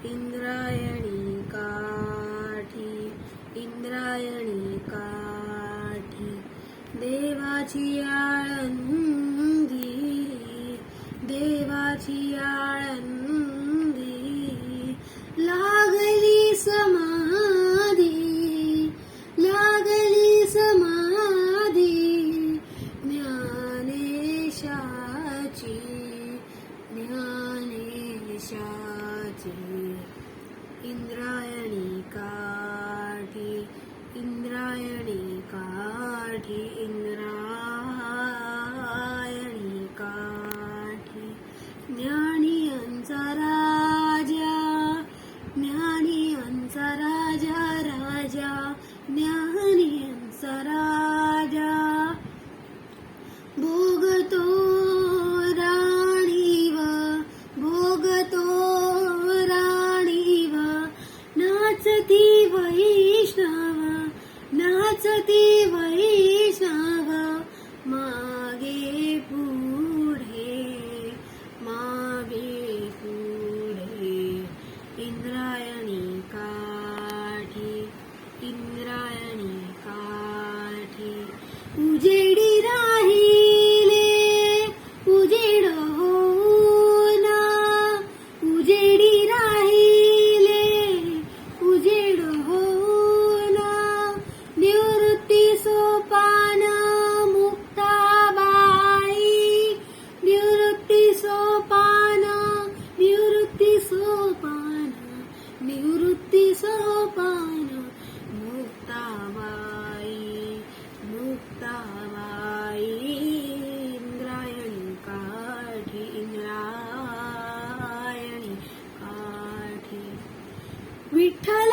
इंद्रायणी काठी, इंद्रायणी काठी, देवाची आळंदी, देवाची आळंदी, लागली समाधी, लागली समाधी, ज्ञानेशाची, ज्ञानेशाची. इंद्रायणी काठी, इंद्रायणी काठी, इंद्रायणी काठी, ज्ञानियांचा राजा, ज्ञानियांचा राजा, राजा, ज्ञानियांचा राजा, भोगतो राणीव, भोगतो राणीव, नाचती वैष्णव, नाचती वैष्णव, मागे पुढे, मागे पुढे. इंद्रायणी काठी, इंद्रायणी काठी, उजेडी राहिले, उजेड होना, उजेडी राहिले, उजेड होना, निवृत्ती सोपान मुक्ताबाई, निवृत्ती सोपान, निवृत्ती सोपान, निवृत्ती सोपान, मुक्ताबाई, मुक्ताबाई. इंद्रायणी काठी, इंद्रायणी काठी. विठ्ठल